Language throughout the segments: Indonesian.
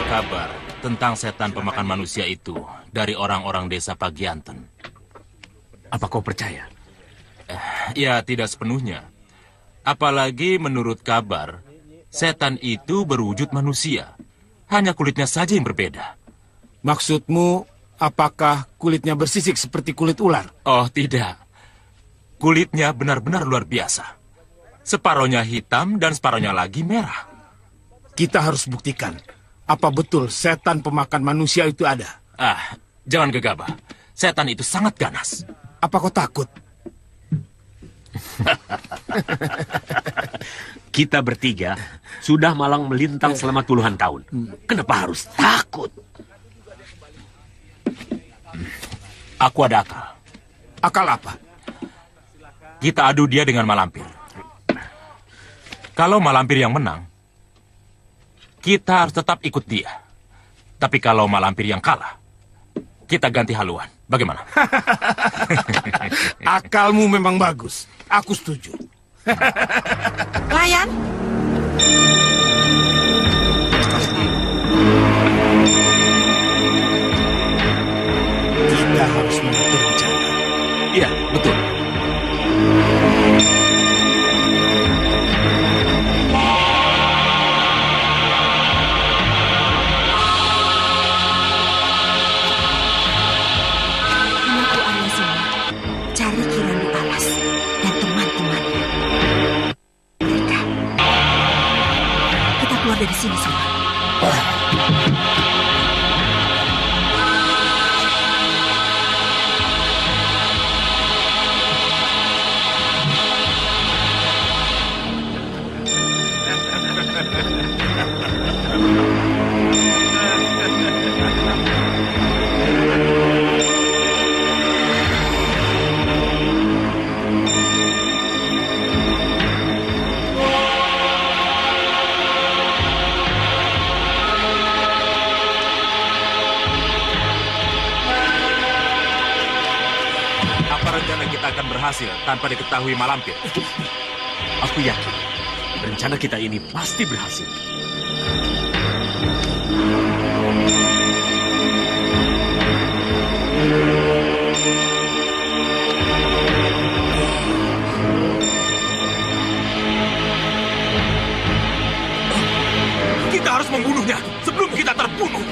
Kabar tentang setan pemakan manusia itu dari orang-orang desa Pagianten. Apa kau percaya? Ya, tidak sepenuhnya. Apalagi menurut kabar, setan itu berwujud manusia. Hanya kulitnya saja yang berbeda. Maksudmu, apakah kulitnya bersisik seperti kulit ular? Oh, tidak. Kulitnya benar-benar luar biasa. Separohnya hitam dan separohnya lagi merah. Kita harus buktikan. Apa betul setan pemakan manusia itu ada? Jangan gegabah. Setan itu sangat ganas. Apa kau takut? Kita bertiga sudah malang melintang selama puluhan tahun. Kenapa harus takut? Aku ada akal. Akal apa? Kita adu dia dengan Malampir. Kalau Malampir yang menang, kita harus tetap ikut dia. Tapi kalau Malampir yang kalah, kita ganti haluan. Bagaimana? Akalmu memang bagus. Aku setuju. Layan. Kita harus mengatur rencana. Iya, betul. Dari sini semua. Akan berhasil tanpa diketahui Malampir. Aku yakin rencana kita ini pasti berhasil. Kita harus membunuhnya sebelum kita terbunuh.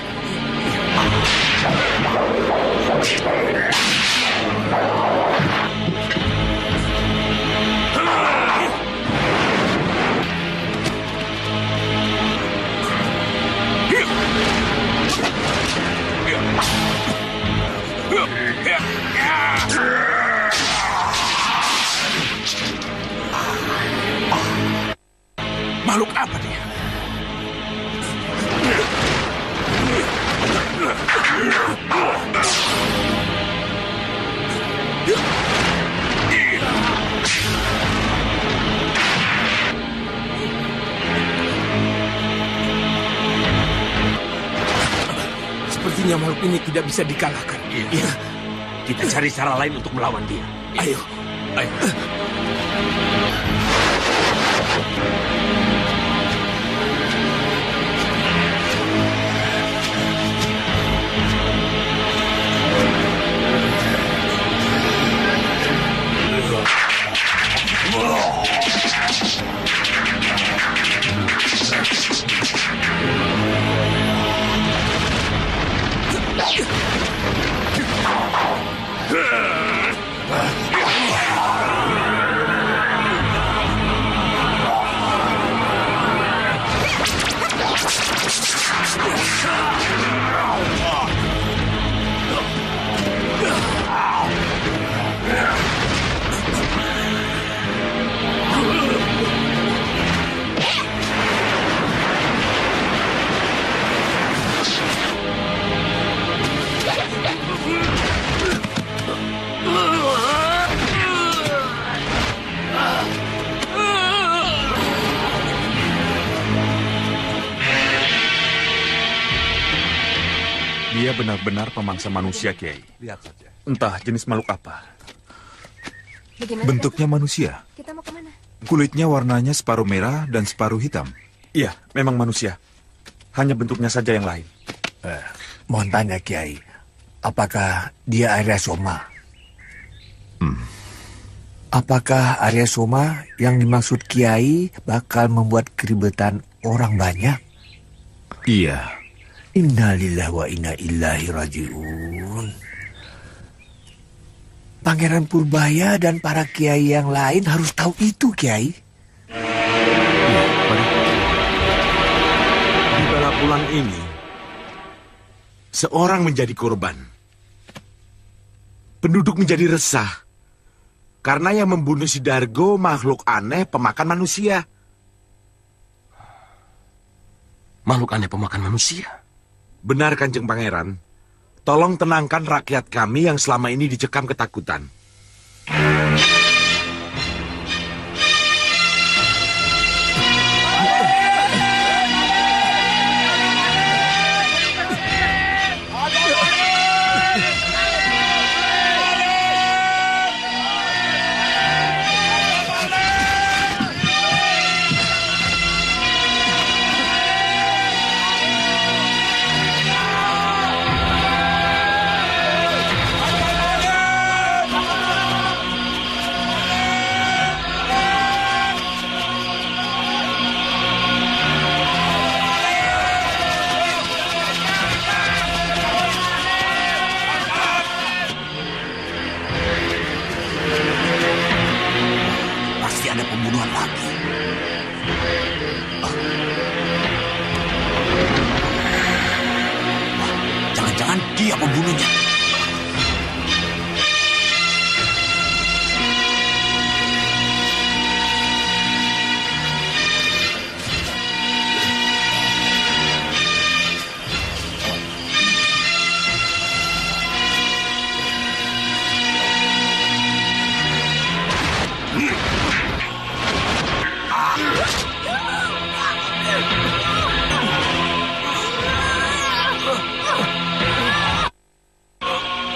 Makhluk apa dia? Sepertinya makhluk ini tidak bisa dikalahkan. Iya. Kita cari cara lain untuk melawan dia. Ayo. Ayo. Sepertinya benar-benar pemangsa manusia, Kiai. Lihat saja. Entah jenis makhluk apa. Bagaimana, Bentuknya Datuk? manusia. Kita mau kemana? Kulitnya warnanya separuh merah dan separuh hitam. Iya, memang manusia. Hanya bentuknya saja yang lain. Mohon tanya, Kiai. Apakah dia Arya Soma? Apakah Arya Soma yang dimaksud Kiai bakal membuat keribetan orang banyak? Iya. Innalillahi wa inna ilaihi rajiun. Pangeran Purbaya dan para kiai yang lain harus tahu itu, Kiai. Di Balapulang ini, seorang menjadi korban. Penduduk menjadi resah. Karena yang membunuh si Dargo makhluk aneh pemakan manusia. Makhluk aneh pemakan manusia. Benar, Kanjeng Pangeran. Tolong tenangkan rakyat kami yang selama ini dicekam ketakutan. Pasti ada pembunuhan lagi. Jangan-jangan dia pembunuhnya.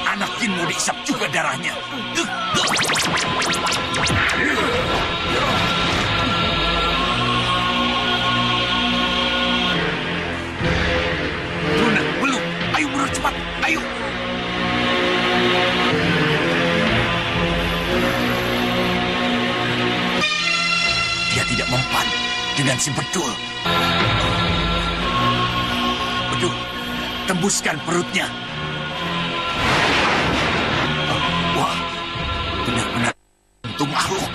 Anak jin mau diisap juga darahnya. Luna, belum. Ayo mundur cepat. Ayo. Dia tidak mempan dengan si Bedul. Bedul, tembuskan perutnya. Wah, benar-benar untuk makhluk.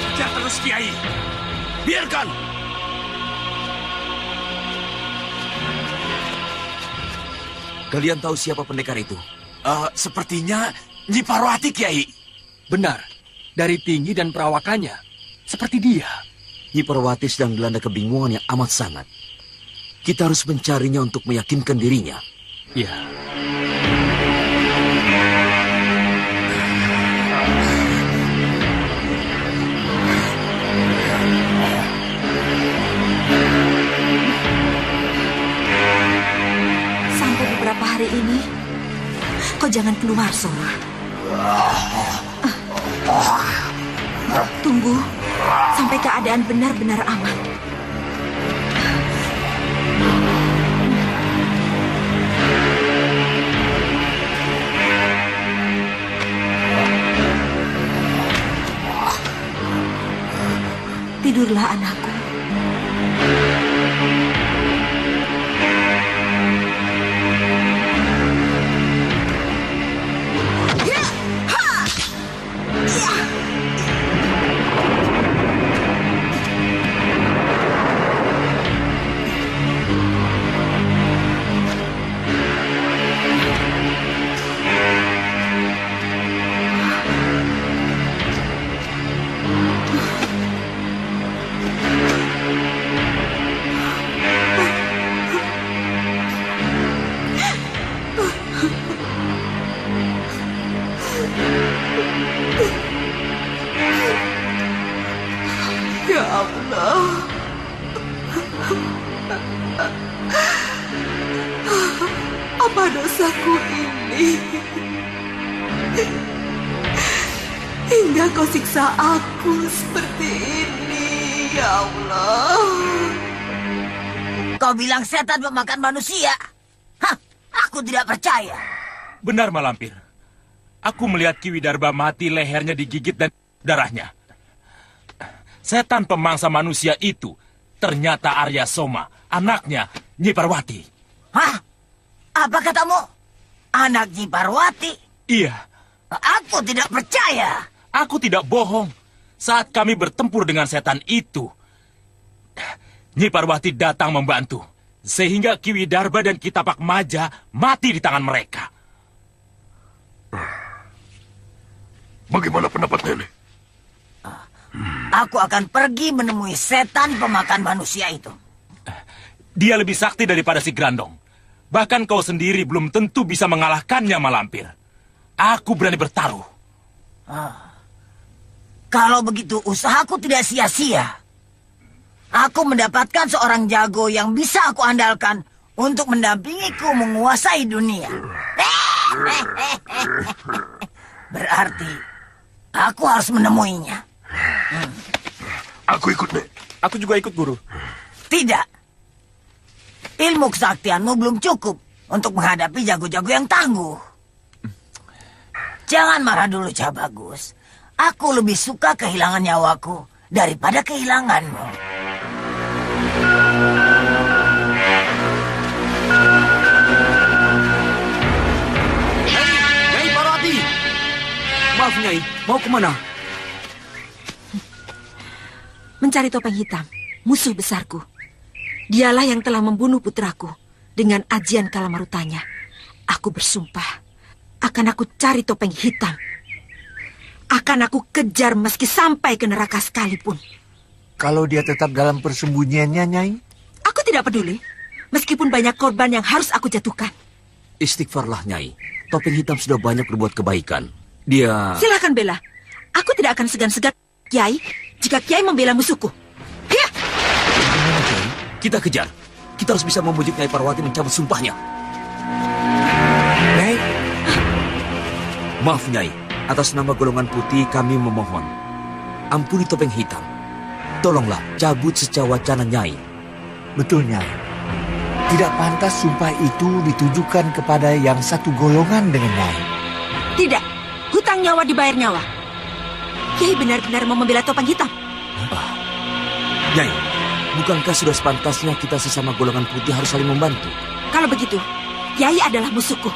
Kejar terus, Kiai. Biarkan. Kalian tahu siapa pendekar itu? Sepertinya Nyi Parwati, Kiai. Benar, dari tinggi dan perawakannya, seperti dia. Nyi Parwati sedang dilanda kebingungan yang amat sangat. Kita harus mencarinya untuk meyakinkan dirinya. Ya, Sampai beberapa hari ini, kau jangan keluar, Soma. Tunggu sampai keadaan benar-benar aman. Tidurlah, anakku. Apa dosaku ini? Hingga kau siksa aku seperti ini, ya Allah. Kau bilang setan memakan manusia? Hah, aku tidak percaya. Benar, Malampir. Aku melihat Ki Widarba mati, lehernya digigit dan darahnya. Setan pemangsa manusia itu ternyata Arya Soma, anaknya Nyi Parwati. Hah? Apa katamu? Anak Nyi Parwati? Iya. Aku tidak percaya. Aku tidak bohong. Saat kami bertempur dengan setan itu, Nyi Parwati datang membantu. Sehingga Ki Widarba dan Ki Tapak Maja mati di tangan mereka. Bagaimana pendapat Nenek? Aku akan pergi menemui setan pemakan manusia itu. Dia lebih sakti daripada si Grandong. Bahkan kau sendiri belum tentu bisa mengalahkannya, Malampir. Aku berani bertaruh. Kalau begitu, usahaku tidak sia-sia. Aku mendapatkan seorang jago yang bisa aku andalkan untuk mendampingiku menguasai dunia. Berarti aku harus menemuinya. Aku ikut, Nek. Aku juga ikut, Guru. Tidak. Ilmu kesaktianmu belum cukup untuk menghadapi jago-jago yang tangguh. Jangan marah dulu, Cah Bagus. Aku lebih suka kehilangan nyawaku daripada kehilanganmu. Nyai Parwati! Maaf, Nyai. Mau kemana? Mencari topeng hitam, musuh besarku. Dialah yang telah membunuh putraku dengan ajian kalamarutanya. Aku bersumpah, akan aku cari topeng hitam. Akan aku kejar meski sampai ke neraka sekalipun. Kalau dia tetap dalam persembunyiannya, Nyai? Aku tidak peduli, meskipun banyak korban yang harus aku jatuhkan. Istighfarlah, Nyai. Topeng hitam sudah banyak berbuat kebaikan. Dia... Silakan bela. Aku tidak akan segan-segan, Kiai, jika Kiai membela musuhku. Ya! Kita kejar. Kita harus bisa membujuk Nyai Parwati mencabut sumpahnya. Nyai? Maaf, Nyai. Atas nama golongan putih kami memohon. Ampuni topeng hitam. Tolonglah cabut secawacana Nyai. Betul, Nyai. Tidak pantas sumpah itu ditujukan kepada yang satu golongan dengan Nyai. Tidak. Hutang nyawa dibayar nyawa. Kiai benar-benar mau membela topeng hitam. Nyai, bukankah sudah sepantasnya kita sesama golongan putih harus saling membantu? Kalau begitu, Kiai adalah musuhku.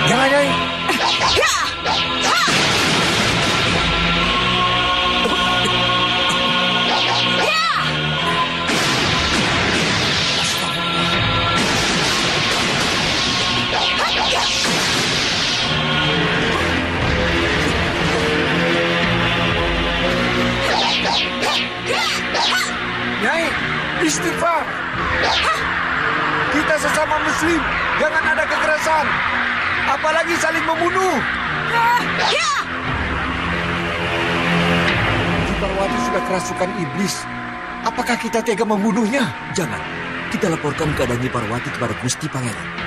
Jangan, Nyai. Nyai, istighfar. Kita sesama muslim, jangan ada kekerasan. Apalagi saling membunuh. Nyi Parwati sudah kerasukan iblis. Apakah kita tega membunuhnya? Jangan. Kita laporkan keadaan Nyi Parwati kepada Gusti Pangeran.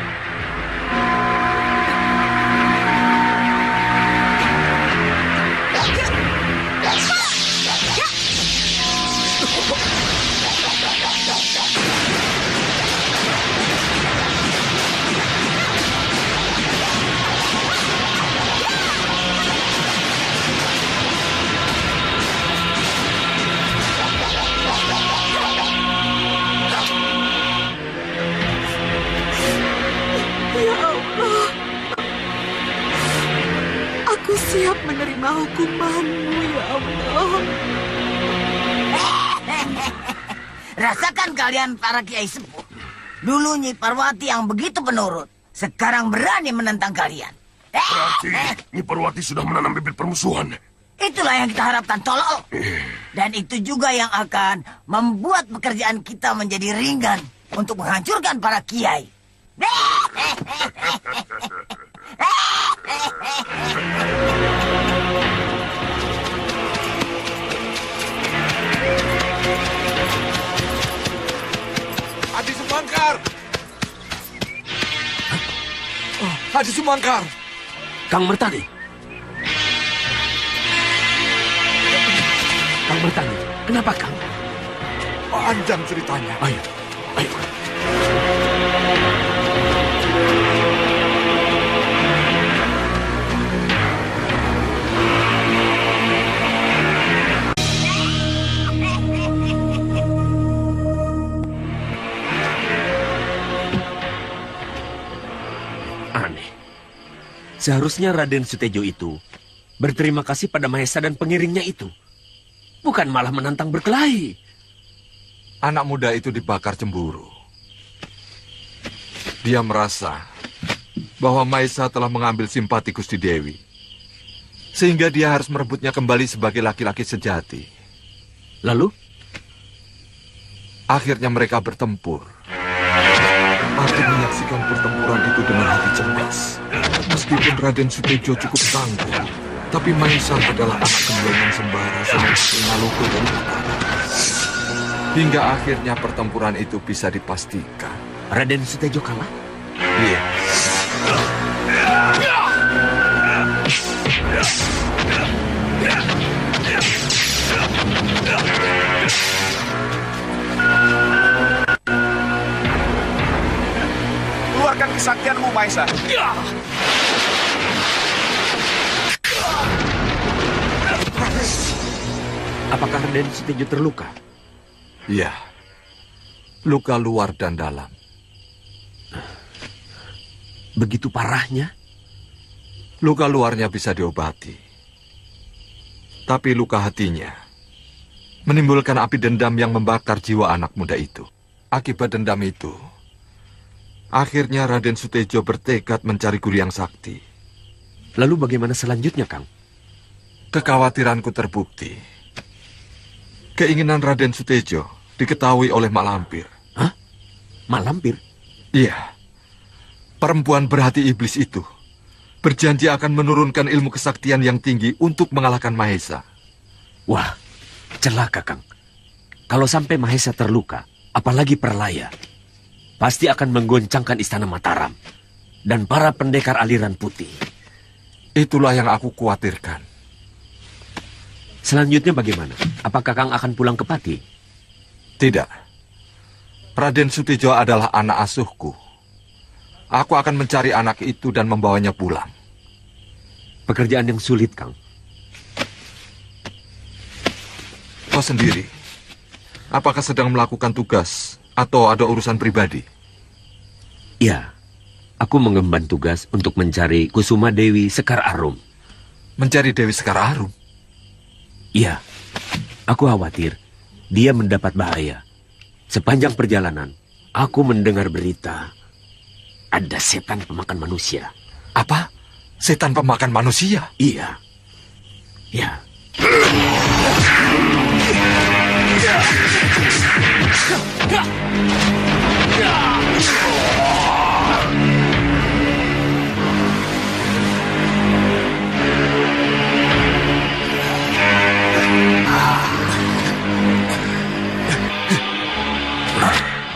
Siap menerima hukumanmu, ya Allah. Rasakan kalian para kiai sepuh. Dulu Nyi Parwati yang begitu penurut, sekarang berani menentang kalian. Berarti Nyi Parwati sudah menanam bibit permusuhan. Itulah yang kita harapkan, tolol. Dan itu juga yang akan membuat pekerjaan kita menjadi ringan untuk menghancurkan para kiai. Adi Subangkar! Haji Sumangkar. Kang Mertani. Kang Mertani, kenapa Kang? Panjang ceritanya. Ayo. Aneh. Seharusnya Raden Sutejo itu berterima kasih pada Mahesa dan pengiringnya itu. Bukan malah menantang berkelahi. Anak muda itu dibakar cemburu. Dia merasa bahwa Mahesa telah mengambil simpati Gusti Dewi. Sehingga dia harus merebutnya kembali sebagai laki-laki sejati. Lalu? Akhirnya mereka bertempur. Aku menyaksikan pertempuran itu dengan hati cemas. Meskipun Raden Sutejo cukup tangguh, tapi Mahesa adalah anak kembar yang sembara satu-satunya logo dari Mataram. Hingga akhirnya pertempuran itu bisa dipastikan. Raden Sutejo kalah? Iya. Keluarkan kesaktianmu, Mahesa. Apakah Raden Sutejo terluka? Iya. Luka luar dan dalam. Begitu parahnya? Luka luarnya bisa diobati. Tapi luka hatinya menimbulkan api dendam yang membakar jiwa anak muda itu. Akibat dendam itu, akhirnya Raden Sutejo bertekad mencari guru yang sakti. Lalu bagaimana selanjutnya, Kang? Kekhawatiranku terbukti. Keinginan Raden Sutejo diketahui oleh Mak Lampir. Hah? Mak Lampir? Iya. Perempuan berhati iblis itu berjanji akan menurunkan ilmu kesaktian yang tinggi untuk mengalahkan Mahesa. Wah, celaka, Kang. Kalau sampai Mahesa terluka, apalagi Perlaya, pasti akan menggoncangkan istana Mataram dan para pendekar aliran putih. Itulah yang aku khawatirkan. Selanjutnya bagaimana? Apakah Kang akan pulang ke Pati? Tidak. Raden Sutejo adalah anak asuhku. Aku akan mencari anak itu dan membawanya pulang. Pekerjaan yang sulit, Kang. Kau sendiri, apakah sedang melakukan tugas atau ada urusan pribadi? Ya, aku mengemban tugas untuk mencari Kusuma Dewi Sekar Arum. Mencari Dewi Sekar Arum? Iya, aku khawatir dia mendapat bahaya. Sepanjang perjalanan, aku mendengar berita ada setan pemakan manusia. Apa? Setan pemakan manusia? Iya. Ya.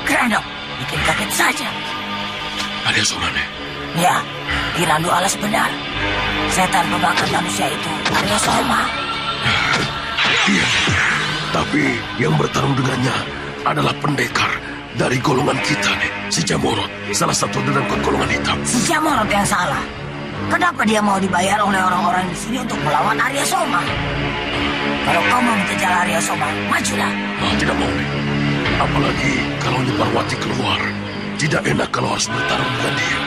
Grandok, bikin kaget saja. Arya Somane. Ya, Kirandu Alas benar. Setan pemakan manusia itu Arya Soma. Iya, tapi yang bertarung dengannya adalah pendekar dari golongan kita nih, si Jamorot, salah satu dari golongan hitam. Si Jamorot yang salah. Kenapa dia mau dibayar oleh orang-orang di sini untuk melawan Arya Soma? Kalau kau mau mengejar Arya Soma, majulah. Oh, tidak mau nih. Apalagi kalau Parwati keluar, tidak enak kalau harus bertarung dengan dia.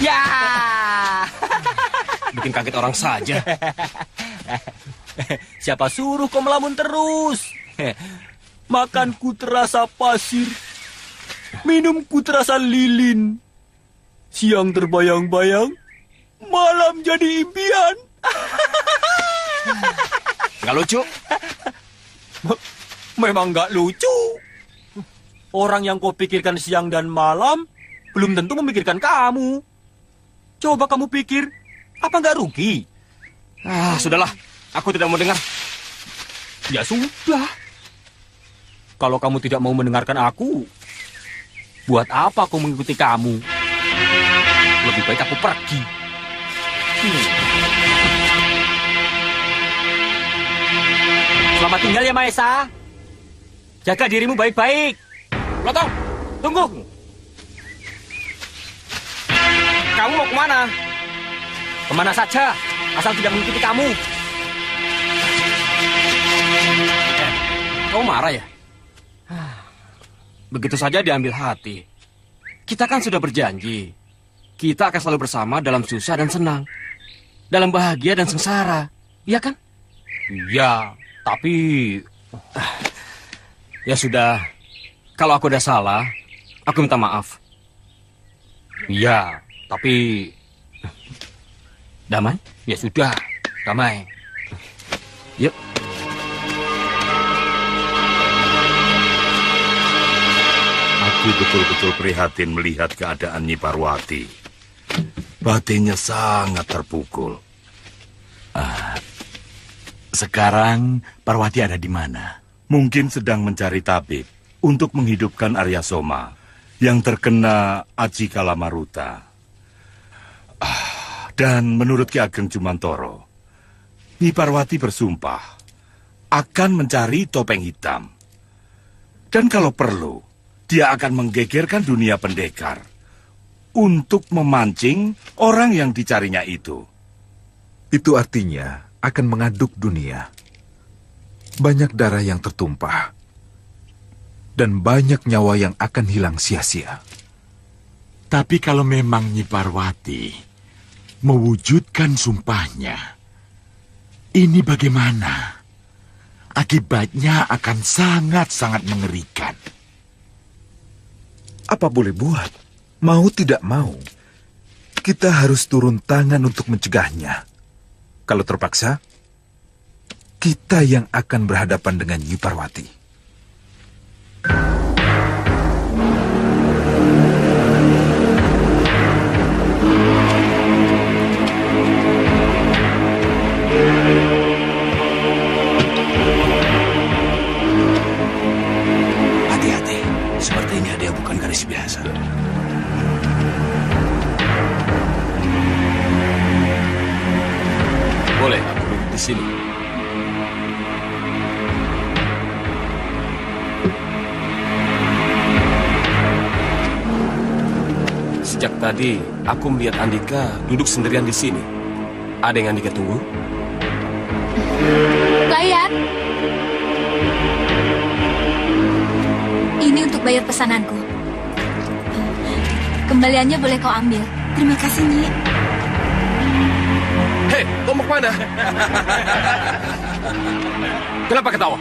Ya! Bikin kaget orang saja. Siapa suruh kau melamun terus? Makanku terasa pasir, minumku terasa lilin. Siang terbayang-bayang, malam jadi impian. Nggak lucu? Memang nggak lucu. Orang yang kau pikirkan siang dan malam belum tentu memikirkan kamu. Coba kamu pikir, apa nggak rugi? Sudahlah, aku tidak mau dengar. Ya sudah. Kalau kamu tidak mau mendengarkan aku, buat apa aku mengikuti kamu? Lebih baik aku pergi. Selamat tinggal ya, Maesa. Jaga dirimu baik-baik. Lotong, tunggu. Kamu mau kemana? Kemana saja, asal tidak mengikuti kamu. Kau marah ya? Begitu saja diambil hati. Kita kan sudah berjanji. Kita akan selalu bersama dalam susah dan senang. Dalam bahagia dan sengsara. Iya kan? Iya, tapi... Ya sudah. Kalau aku udah salah, aku minta maaf. Iya, tapi... Damai? Ya sudah, damai. Yuk. Aku betul-betul prihatin melihat keadaan Nyi Parwati. Batinnya sangat terpukul. Sekarang Parwati ada di mana? Mungkin sedang mencari tabib untuk menghidupkan Arya Soma yang terkena Aji Kalamaruta. Dan menurut Ki Ageng Jumantoro, Nyi Parwati bersumpah akan mencari topeng hitam. Dan kalau perlu, dia akan menggegerkan dunia pendekar untuk memancing orang yang dicarinya itu. Itu artinya akan mengaduk dunia. Banyak darah yang tertumpah. Dan banyak nyawa yang akan hilang sia-sia. Tapi kalau memang Nyi Parwati mewujudkan sumpahnya, ini bagaimana? Akibatnya akan sangat-sangat mengerikan. Apa boleh buat? Mau tidak mau, kita harus turun tangan untuk mencegahnya. Kalau terpaksa, kita yang akan berhadapan dengan Nyi Parwati. Hati-hati, sepertinya dia bukan garis biasa. Boleh aku duduk di sini. Sejak tadi, aku melihat Andika duduk sendirian di sini. Ada yang Andika tunggu? Bayar. Ini untuk bayar pesananku. Kembaliannya boleh kau ambil. Terima kasih, Nyi. Hei, kau mau kemana? Kenapa ketawa?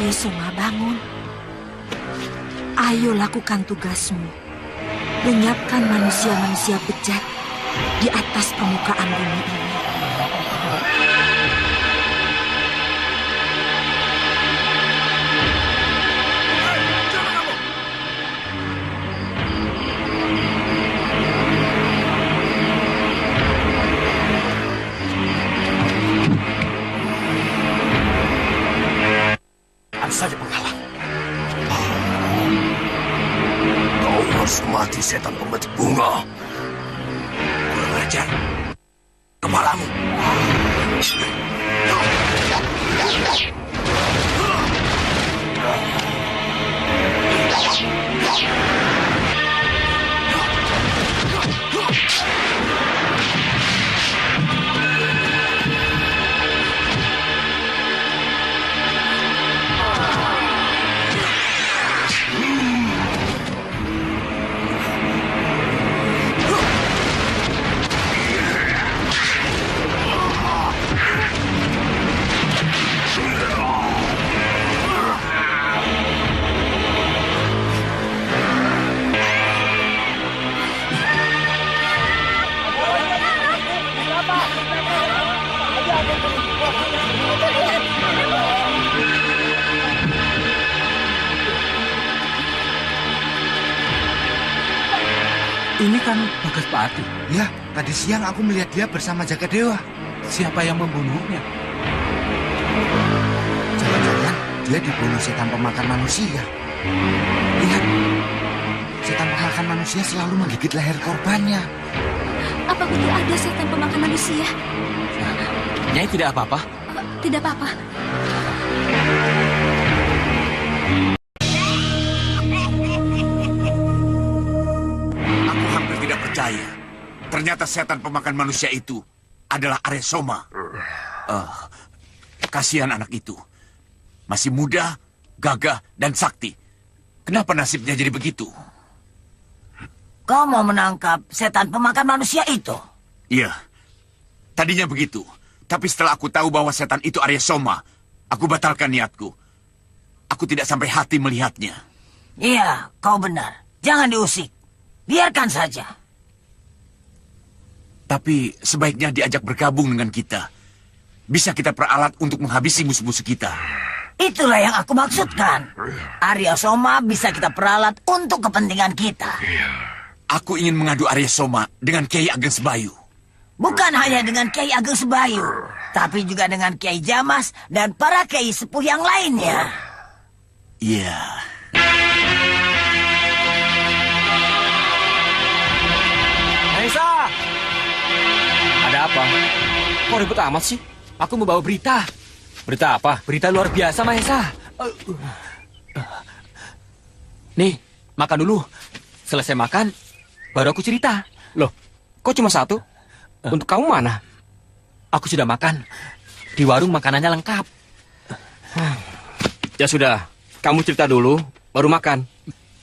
Arya Soma, bangun. Ayo lakukan tugasmu. Lenyapkan manusia-manusia bejat di atas permukaan bumi ini. Saja penghalang. Kau harus mati, setan pemetik bunga. Kurang ajar. Kepalamu. Ini kan Bagas Pati. Ya, tadi siang aku melihat dia bersama Jagadewa. Siapa yang membunuhnya? Jangan-jangan dia dibunuh setan pemakan manusia. Lihat, setan pemakan manusia selalu menggigit leher korbannya. Apa betul ada setan pemakan manusia? Nyai tidak apa-apa? Tidak apa-apa. Aku hampir tidak percaya. Ternyata setan pemakan manusia itu adalah Arya Soma. Kasihan anak itu. Masih muda, gagah, dan sakti. Kenapa nasibnya jadi begitu? Kau mau menangkap setan pemakan manusia itu? Iya, tadinya begitu. Tapi setelah aku tahu bahwa setan itu Arya Soma, aku batalkan niatku. Aku tidak sampai hati melihatnya. Iya, kau benar. Jangan diusik. Biarkan saja. Tapi sebaiknya diajak bergabung dengan kita. Bisa kita peralat untuk menghabisi musuh-musuh kita. Itulah yang aku maksudkan. Arya Soma bisa kita peralat untuk kepentingan kita. Aku ingin mengadu Arya Soma dengan Kiai Ageng Sebayu. Bukan hanya dengan Kiai Ageng Sebayu, tapi juga dengan Kiai Jamas dan para Kiai sepuh yang lainnya. Iya. Mahesa! Ada apa? Kok ribut amat sih? Aku mau bawa berita. Berita apa? Berita luar biasa, Mahesa. Nih, makan dulu. Selesai makan, baru aku cerita. Loh, kok cuma satu? Untuk kamu mana? Aku sudah makan. Di warung makanannya lengkap. Ya sudah, kamu cerita dulu, baru makan.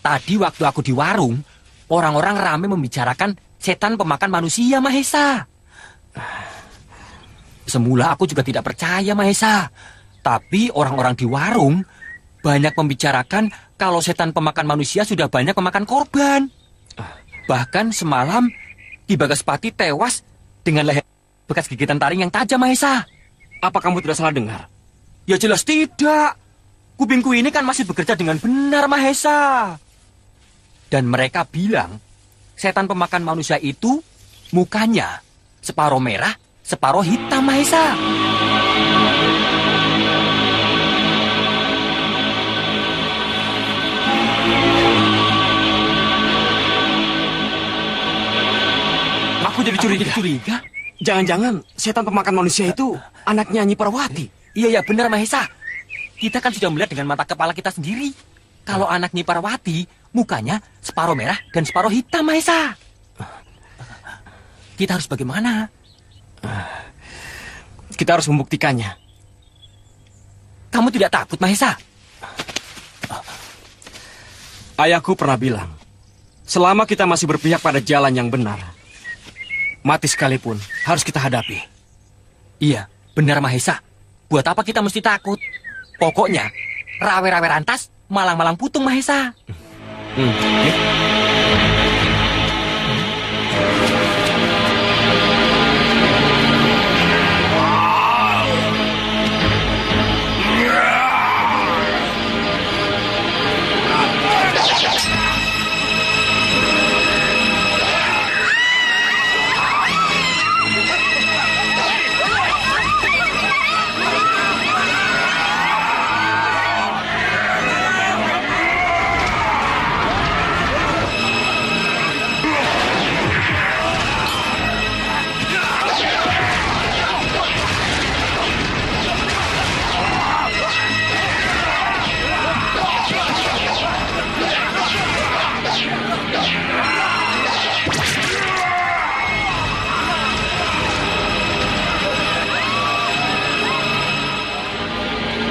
Tadi waktu aku di warung, orang-orang ramai membicarakan setan pemakan manusia, Mahesa. Semula aku juga tidak percaya, Mahesa. Tapi orang-orang di warung banyak membicarakan kalau setan pemakan manusia sudah banyak memakan korban. Bahkan semalam Ki Bagaspati tewas dengan leher bekas gigitan taring yang tajam, Mahesa. Apa kamu tidak salah dengar? Ya jelas tidak. Kupingku ini kan masih bekerja dengan benar, Mahesa. Dan mereka bilang, setan pemakan manusia itu mukanya separuh merah, separuh hitam, Mahesa. Aku jadi curiga. Jangan-jangan setan pemakan manusia itu anaknya Nyi Parwati. Iya, benar, Mahesa. Kita kan sudah melihat dengan mata kepala kita sendiri. Kalau anak Nyi Parwati, mukanya separuh merah dan separuh hitam, Mahesa. Kita harus bagaimana? Kita harus membuktikannya. Kamu tidak takut, Mahesa? Ayahku pernah bilang, selama kita masih berpihak pada jalan yang benar, mati sekalipun harus kita hadapi. Iya, benar, Mahesa. Buat apa kita mesti takut? Pokoknya, Rawe-rawe rantas, malang-malang putung Mahesa.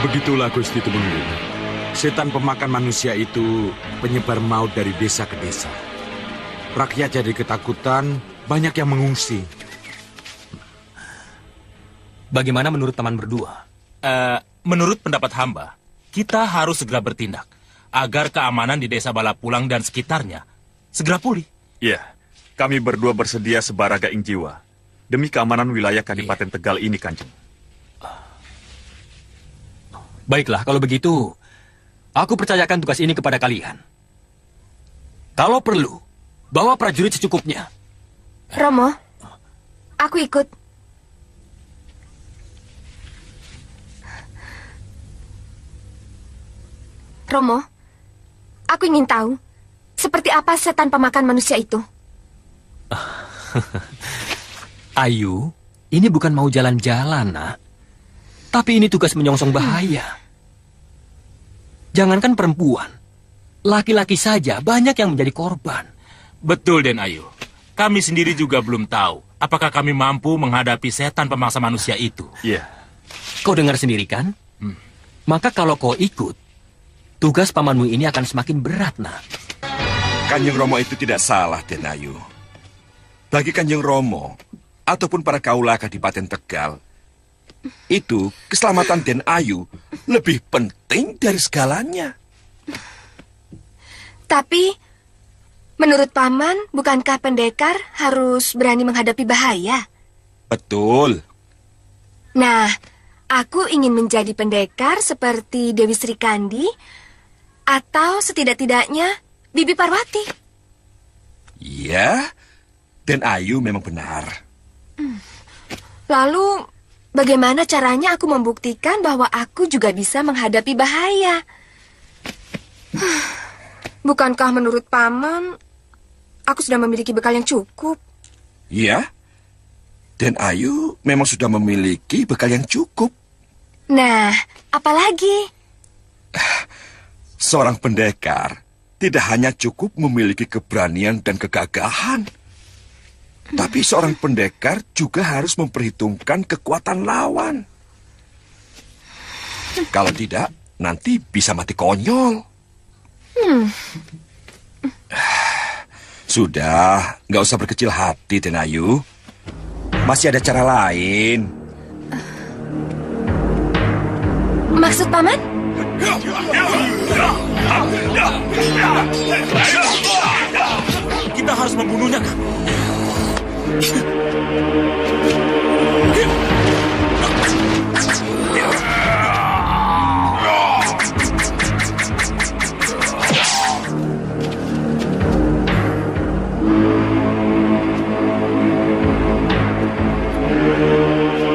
Begitulah Gusti Tumenggung. Setan pemakan manusia itu penyebar maut dari desa ke desa. Rakyat jadi ketakutan, banyak yang mengungsi. Bagaimana menurut teman berdua? Menurut pendapat hamba, kita harus segera bertindak agar keamanan di desa Balapulang dan sekitarnya segera pulih. Iya, kami berdua bersedia sebaragaing jiwa demi keamanan wilayah Kadipaten Tegal ini, Kanjeng. Baiklah, kalau begitu, aku percayakan tugas ini kepada kalian. Kalau perlu, bawa prajurit secukupnya. Romo, aku ikut. Romo, aku ingin tahu, seperti apa setan pemakan manusia itu? Ayu, ini bukan mau jalan-jalan, nak. Tapi ini tugas menyongsong bahaya. Jangankan perempuan, laki-laki saja banyak yang menjadi korban. Betul, Den Ayu. Kami sendiri juga belum tahu apakah kami mampu menghadapi setan pemangsa manusia itu. Iya. Kau dengar sendiri kan? Maka kalau kau ikut, tugas pamanmu ini akan semakin berat, nak. Kanjeng Romo itu tidak salah, Den Ayu. Bagi Kanjeng Romo, ataupun para kaula Kadipaten Tegal, itu keselamatan Den Ayu lebih penting dari segalanya. Tapi, menurut paman, bukankah pendekar harus berani menghadapi bahaya? Betul. Nah, aku ingin menjadi pendekar seperti Dewi Sri Kandi, atau setidak-tidaknya Bibi Parwati. Iya, Den Ayu memang benar. Lalu, bagaimana caranya aku membuktikan bahwa aku juga bisa menghadapi bahaya? Bukankah menurut paman, aku sudah memiliki bekal yang cukup? Iya, Den Ayu memang sudah memiliki bekal yang cukup. Nah, apalagi? Seorang pendekar tidak hanya cukup memiliki keberanian dan kegagahan, tapi seorang pendekar juga harus memperhitungkan kekuatan lawan. Kalau tidak, nanti bisa mati konyol. Sudah, nggak usah berkecil hati, Den Ayu. Masih ada cara lain. Maksud paman? Kita harus membunuhnya, Kang.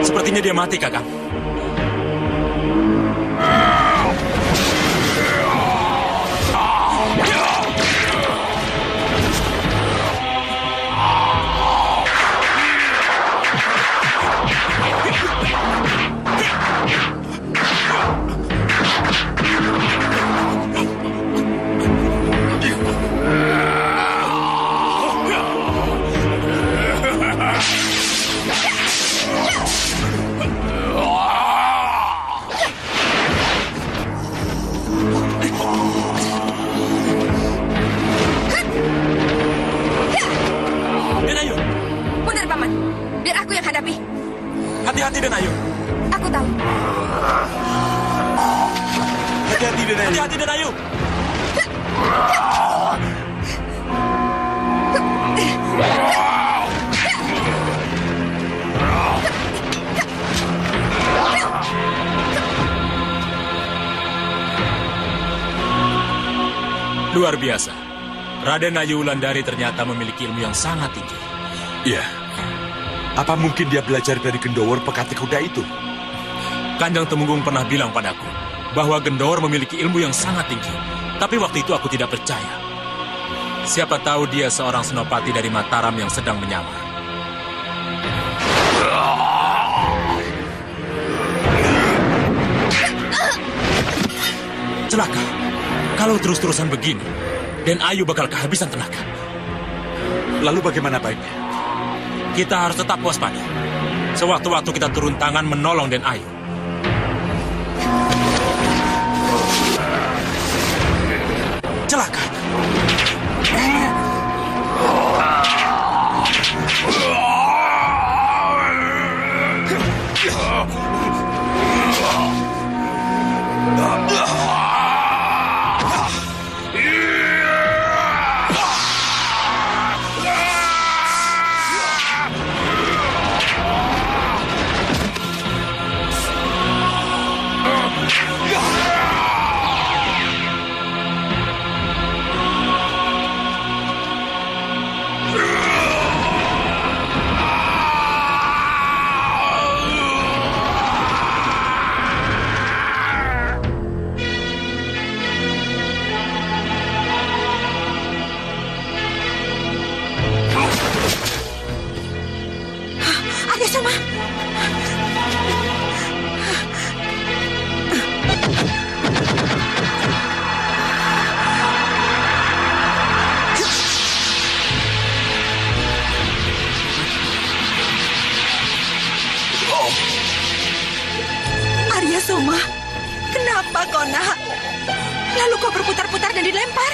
Sepertinya dia mati, Kakang. Hati-hati, Den Ayu. Aku tahu. Hati-hati, Denayu. Hati-hati, Denayu. Luar biasa. Raden Ayu Wulandari ternyata memiliki ilmu yang sangat tinggi. Iya. Apa mungkin dia belajar dari Gendowor pekati kuda itu? Kanjeng Temenggung pernah bilang padaku bahwa Gendowor memiliki ilmu yang sangat tinggi. Tapi waktu itu aku tidak percaya. Siapa tahu dia seorang senopati dari Mataram yang sedang menyamar. Celaka. Kalau terus-terusan begini, Den Ayu bakal kehabisan tenaga. Lalu bagaimana baiknya? Kita harus tetap waspada. Sewaktu-waktu kita turun tangan menolong Den Ayu. Celaka. Arya Soma, kenapa kau nak? Lalu kau berputar-putar dan dilempar?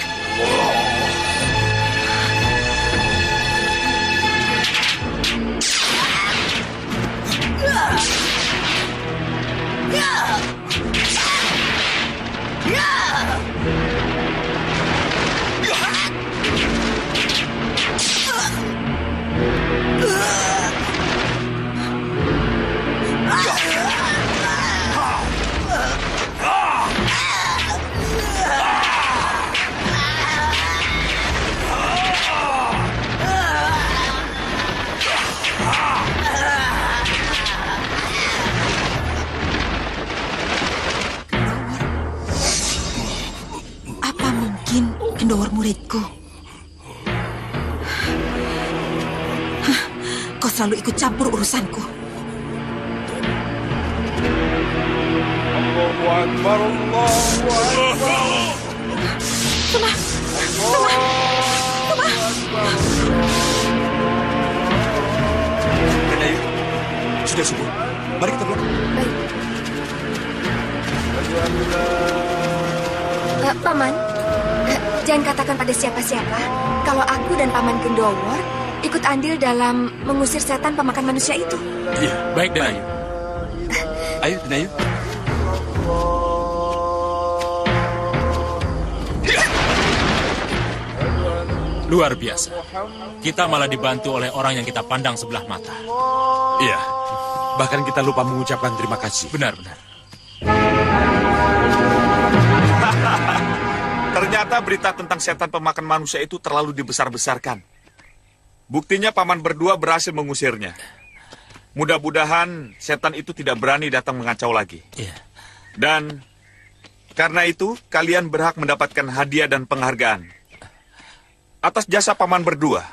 Gendowor muridku. Kau selalu ikut campur urusanku. Allahu Akbar, Allahu Akbar. Soma, Soma, Soma. Ayo, sudah subuh. Mari kita pulang. Baik. Paman, jangan katakan pada siapa-siapa kalau aku dan Paman Gendowor ikut andil dalam mengusir setan pemakan manusia itu. Iya, baik Den Ayu. Ayo Den Ayu. Luar biasa. Kita malah dibantu oleh orang yang kita pandang sebelah mata. Iya. Bahkan kita lupa mengucapkan terima kasih. Benar-benar. Ternyata berita tentang setan pemakan manusia itu terlalu dibesar-besarkan. Buktinya paman berdua berhasil mengusirnya. Mudah-mudahan setan itu tidak berani datang mengacau lagi. Iya. Dan karena itu kalian berhak mendapatkan hadiah dan penghargaan. Atas jasa paman berdua,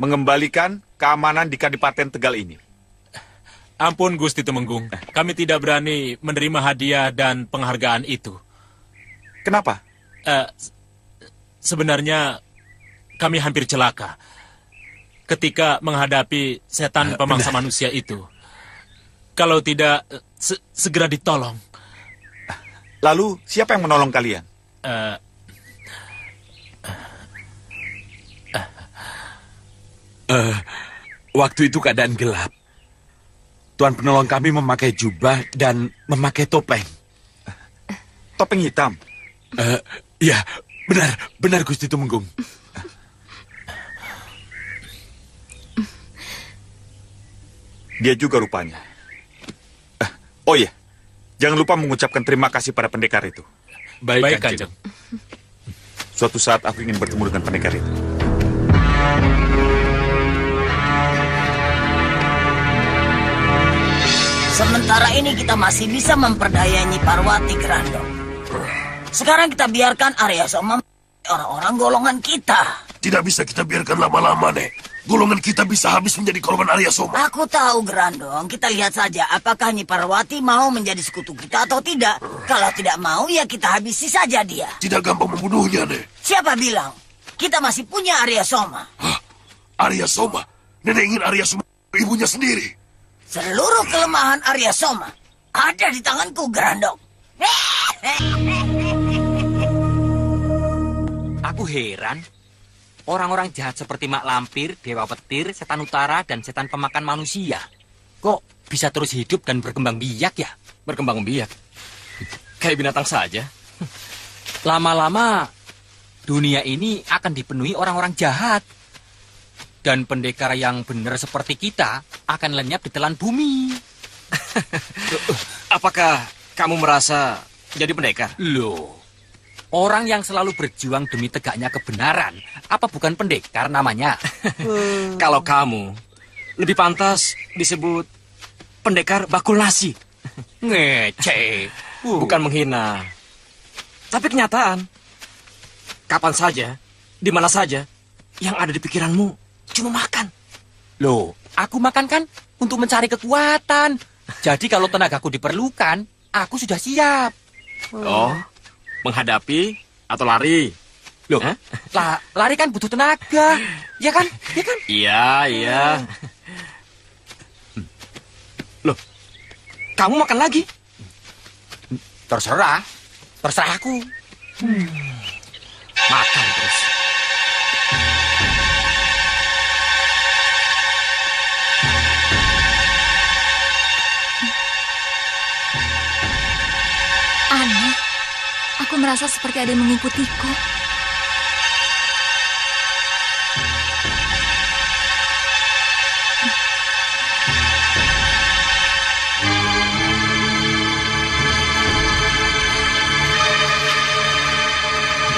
mengembalikan keamanan di Kadipaten Tegal ini. Ampun Gusti Temenggung, kami tidak berani menerima hadiah dan penghargaan itu. Kenapa? Sebenarnya kami hampir celaka ketika menghadapi setan pemangsa manusia itu. Kalau tidak segera ditolong. Lalu siapa yang menolong kalian? Waktu itu keadaan gelap. Tuan penolong kami memakai jubah dan memakai topeng. topeng hitam. Ya, benar Gusti Tumenggung. Dia juga rupanya. Oh iya, jangan lupa mengucapkan terima kasih pada pendekar itu. Baik, Kanjeng. Suatu saat aku ingin bertemu dengan pendekar itu. Sementara ini kita masih bisa memperdaya Nyi Parwati Grandong. Sekarang kita biarkan Arya Soma orang-orang golongan kita. Tidak bisa kita biarkan lama-lama, Nek. Golongan kita bisa habis menjadi korban Arya Soma. Aku tahu, Grandong. Kita lihat saja apakah Nyi Parwati mau menjadi sekutu kita atau tidak. Kalau tidak mau, ya kita habisi saja dia. Tidak gampang membunuhnya, Nek. Siapa bilang? Kita masih punya Arya Soma. Hah? Arya Soma? Nenek ingin Arya Soma ibunya sendiri. Seluruh kelemahan Arya Soma ada di tanganku, Grandong. Aku heran. Orang-orang jahat seperti Mak Lampir, Dewa Petir, Setan Utara, dan Setan Pemakan Manusia. Kok bisa terus hidup dan berkembang biak ya? Berkembang biak? Kayak binatang saja. Lama-lama, dunia ini akan dipenuhi orang-orang jahat. Dan pendekar yang benar seperti kita akan lenyap di telan bumi. Apakah kamu merasa jadi pendekar? Loh, orang yang selalu berjuang demi tegaknya kebenaran, apa bukan pendekar namanya? Kalau kamu, lebih pantas disebut pendekar bakul nasi. Ngece. Bukan menghina, tapi kenyataan. Kapan saja, di mana saja, yang ada di pikiranmu cuma makan. Loh, aku makan kan untuk mencari kekuatan. Jadi kalau tenagaku diperlukan, aku sudah siap. Oh, menghadapi atau lari? Loh, lari kan butuh tenaga. Ya kan? Ya kan? Iya. Loh, kamu makan lagi? Terserah aku. Makan terus. Aneh, aku merasa seperti ada yang mengikutiku.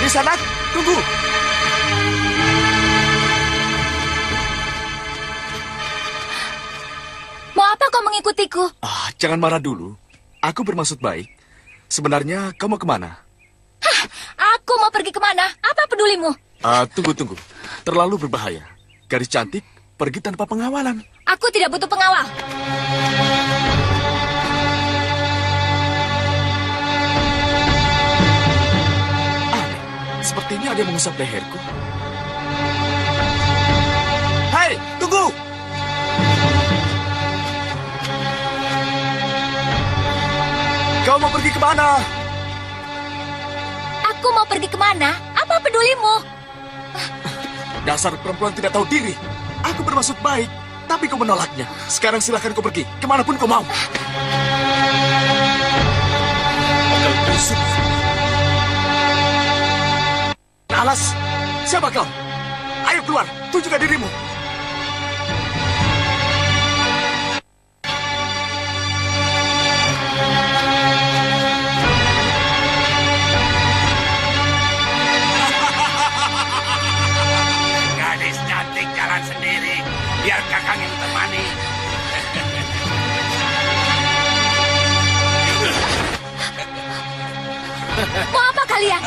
Di sana, tunggu. Mau apa kau mengikutiku? Jangan marah dulu. Aku bermaksud baik. Sebenarnya kamu kemana? Hah, aku mau pergi kemana? Apa pedulimu? Tunggu. Terlalu berbahaya. Gadis cantik pergi tanpa pengawalan. Aku tidak butuh pengawal. Sepertinya ada yang mengusap leherku. Hei, tunggu! Kau mau pergi kemana? Aku mau pergi kemana? Apa pedulimu? Dasar perempuan tidak tahu diri. Aku bermaksud baik, tapi kau menolaknya. Sekarang silahkan kau pergi, kemanapun kau mau. Alas, siapa kau? Ayo keluar, tunjukkan dirimu. Gadis cantik jalan sendiri, biar kakang yang temani. Mau apa kalian?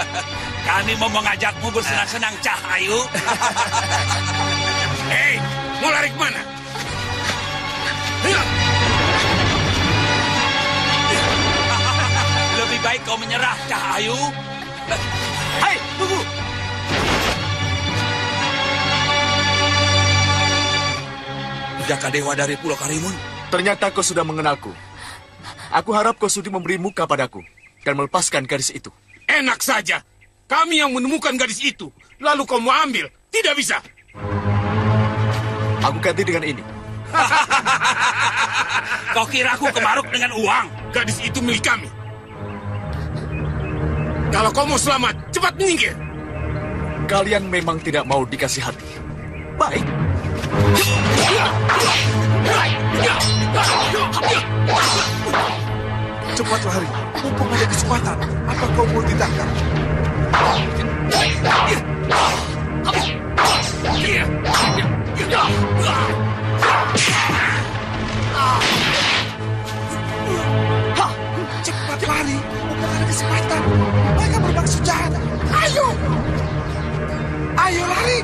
Kami mau mengajakmu bersenang-senang, Cahayu. Hei, mau lari kemana? Lebih baik kau menyerah, Cahayu. Hei, tunggu! Jaka Dewa dari Pulau Karimun. Ternyata kau sudah mengenalku. Aku harap kau sudi memberi muka padaku dan melepaskan gadis itu. Enak saja. Kami yang menemukan gadis itu. Lalu kau mau ambil. Tidak bisa. Aku ganti dengan ini. Kau kira aku kemaruk dengan uang? Gadis itu milik kami. Kalau kau mau selamat, cepat minggir. Kalian memang tidak mau dikasih hati. Baik. Cepat lari, mumpung ada kesempatan. Apa kau mau ditangkap? Cepat lari, mumpung ada kesempatan. Mereka bermaksud jahat. Ayo! Ayo lari!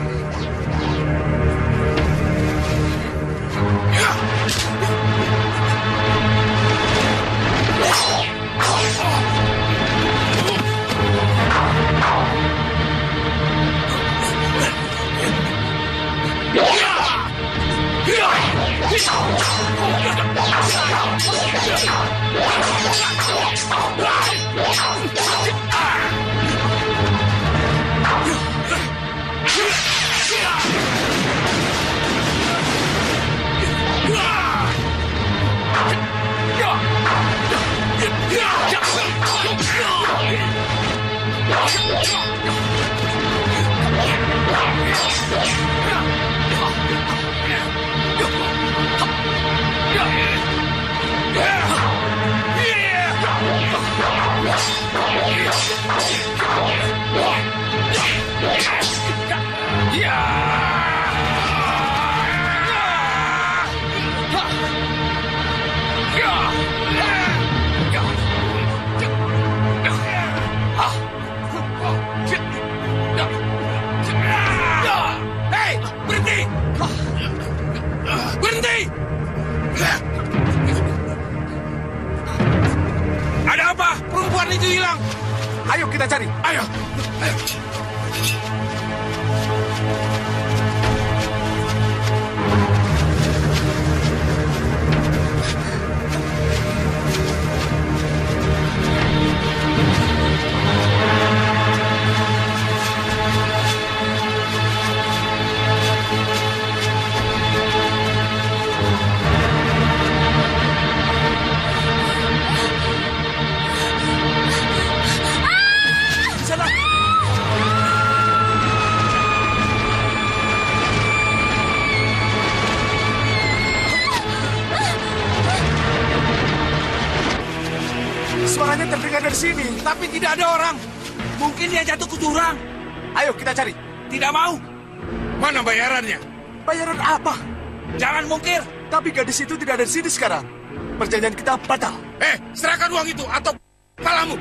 Hei, berhenti! Berhenti! Ada apa? Perempuan itu hilang. Ayo kita cari. Ayo. Ayo. Suaranya terdengar dari sini. Tapi tidak ada orang. Mungkin dia jatuh ke jurang. Ayo kita cari. Tidak mau. Mana bayarannya? Bayaran apa? Jangan mungkir. Tapi gadis itu tidak ada di sini sekarang. Perjanjian kita batal. Serahkan uang itu atau kepalamu.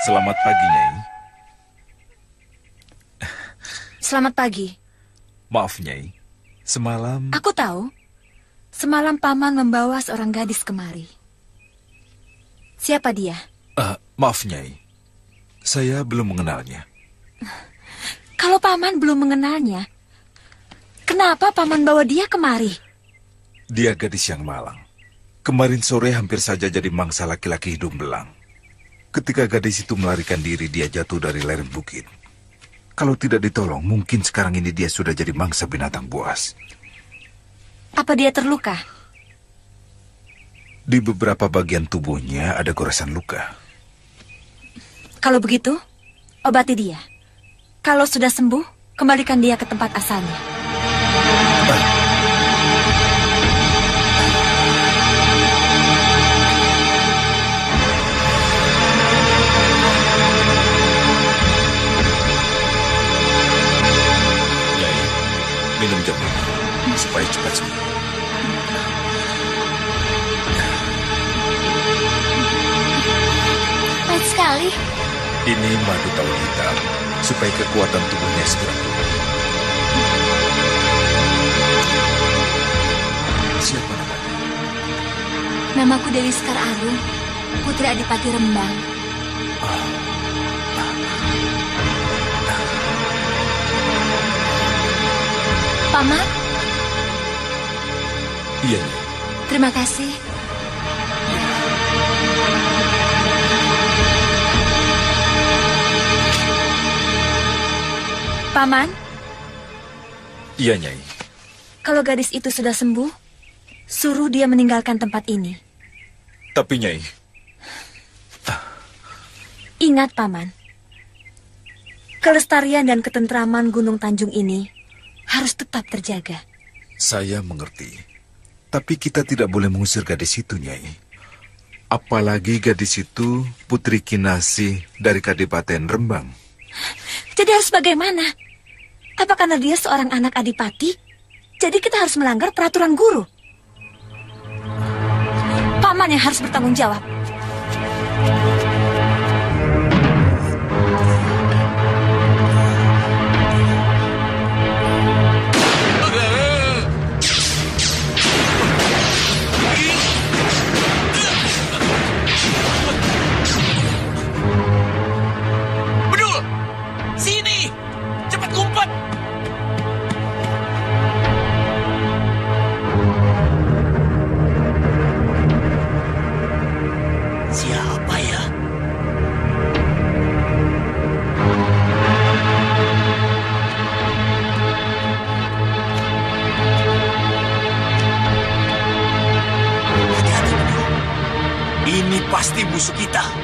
Selamat pagi, Nyai. Selamat pagi. Maaf, Nyai. Semalam... Aku tahu. Semalam Paman membawa seorang gadis kemari. Siapa dia? Maaf, Nyai. Saya belum mengenalnya. Kalau Paman belum mengenalnya, kenapa Paman bawa dia kemari? Dia gadis yang malang. Kemarin sore hampir saja jadi mangsa laki-laki hidung belang. Ketika gadis itu melarikan diri, dia jatuh dari lereng bukit. Kalau tidak ditolong, mungkin sekarang ini dia sudah jadi mangsa binatang buas. Apa dia terluka? Di beberapa bagian tubuhnya ada goresan luka. Kalau begitu, obati dia. Kalau sudah sembuh, kembalikan dia ke tempat asalnya. Minum jamu supaya cepat sembuh. Baik sekali. Ini madu tawar hitam supaya kekuatan tubuhnya segera pulih. Siapa namanya? Namaku Dewi Sekar Agung, Putri Adipati Rembang. Paman? Iya. Terima kasih. Paman? Iya, Nyai. Kalau gadis itu sudah sembuh, suruh dia meninggalkan tempat ini. Tapi, Nyai... Ingat, Paman. Kelestarian dan ketentraman Gunung Tanjung ini harus tetap terjaga. Saya mengerti. Tapi kita tidak boleh mengusir gadis itu, Nyai. Apalagi gadis itu Putri Kinasih dari Kadipaten Rembang. Jadi harus bagaimana? Apa karena dia seorang anak adipati? Jadi kita harus melanggar peraturan guru. Paman yang harus bertanggung jawab. Ini pasti musuh kita.